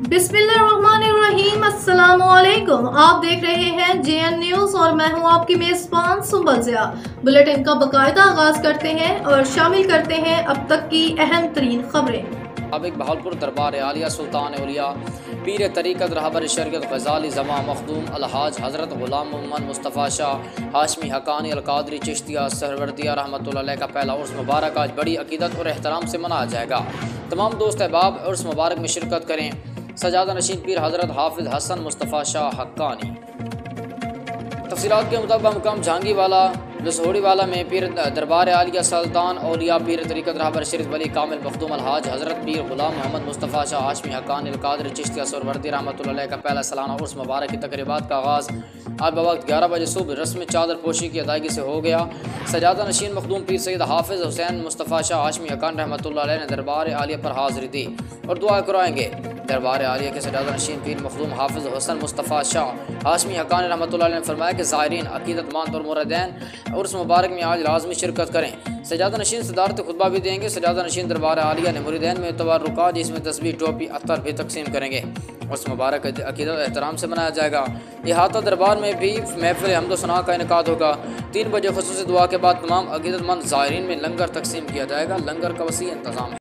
बिस्मिल्लाहिर्रहमानिर्रहीम। अस्सलामुअलैकुम। आप देख रहे हैं जेएन न्यूज और मैं हूं आपकी मेजबान सुंबल ज़िया। बुलेटिन का बाकायदा आगाज करते हैं और शामिल करते हैं अब तक की अहम तरीन खबरें। अब एक बहावलपुर दरबार आलिया सुल्तान औलिया पीर तरीक़त रहबर शरीयत ग़ज़ाली ज़मा मखदूम अलहाज हज़रत ग़ुलाम मोहम्मद मुस्तफ़ा शाह हाशमी हक़ानी अलकादरी चिश्तिया सहरवर्दिया रहमतुल्लाह अलैह का पहला उर्स मुबारक आज बड़ी अक़ीदत और एहतराम से मनाया जाएगा। तमाम दोस्त अहबाब उर्स मुबारक में शिरकत करें। सजादा नशीन पीर हज़रत हाफिज़ हसन मुस्तफ़ा शाह हक़ानी। तफ़सीलात के मुताबिक मुकाम जहांगी वाला लसोड़ी वाला में पीर दरबार आलिया सुल्तान औलिया पीर तरीक़त रहबर शरीयत वली कामिल मखदूम अलहाज हज़रत पीर ग़ुलाम मोहम्मद मुस्तफ़ा शाह हाशमी हक़ानी अलकादरी चिश्तिया सहरवर्दी रहमतुल्लाह अलैह का पहला सालाना उर्स मुबारक की तक़रीबात का आगाज़ आज बवक्त 11 बजे सुबह रस्म चादर पोशी की अदायगी से हो गया। सजादा नशीन मखदूम पीर सैयद हाफिज़ हुसैन मुस्तफ़ा शाह हाशमी हक़ानी रहमतुल्लाह अलैह ने दरबार आलिया पर हाज़िरी दी और दुआ कराएंगे। दरबार आलिया के सजादा नशीन पीर मखदूम हाफिज़ हुसैन मुस्तफ़ा शाह हाशमी हक़ानी रहमतुल्लाह अलैह ने फरमाया कि ज़ायरीन अक़ीदतमंद और मुरीदैन उर्स मुबारक में आज लाजमी शिरकत करें। सजादा नशीन सदारत खुतबा भी देंगे। सजादा नशीन दरबार आलिया ने मुरीदैन में तबरुकात जिसमें तस्बीह टोपी अत्तर भी तकसीम करेंगे। उर्स मुबारक अक़ीदत एहतराम से मनाया जाएगा। इहाता दरबार में भी महफ़िल हम्द व सना का इनेकाद होगा। 3 बजे ख़ुसूसी दुआ के बाद तमाम अक़ीदतमंद ज़ायरीन में लंगर तकसीम किया जाएगा। लंगर का वसी इंतज़ाम है।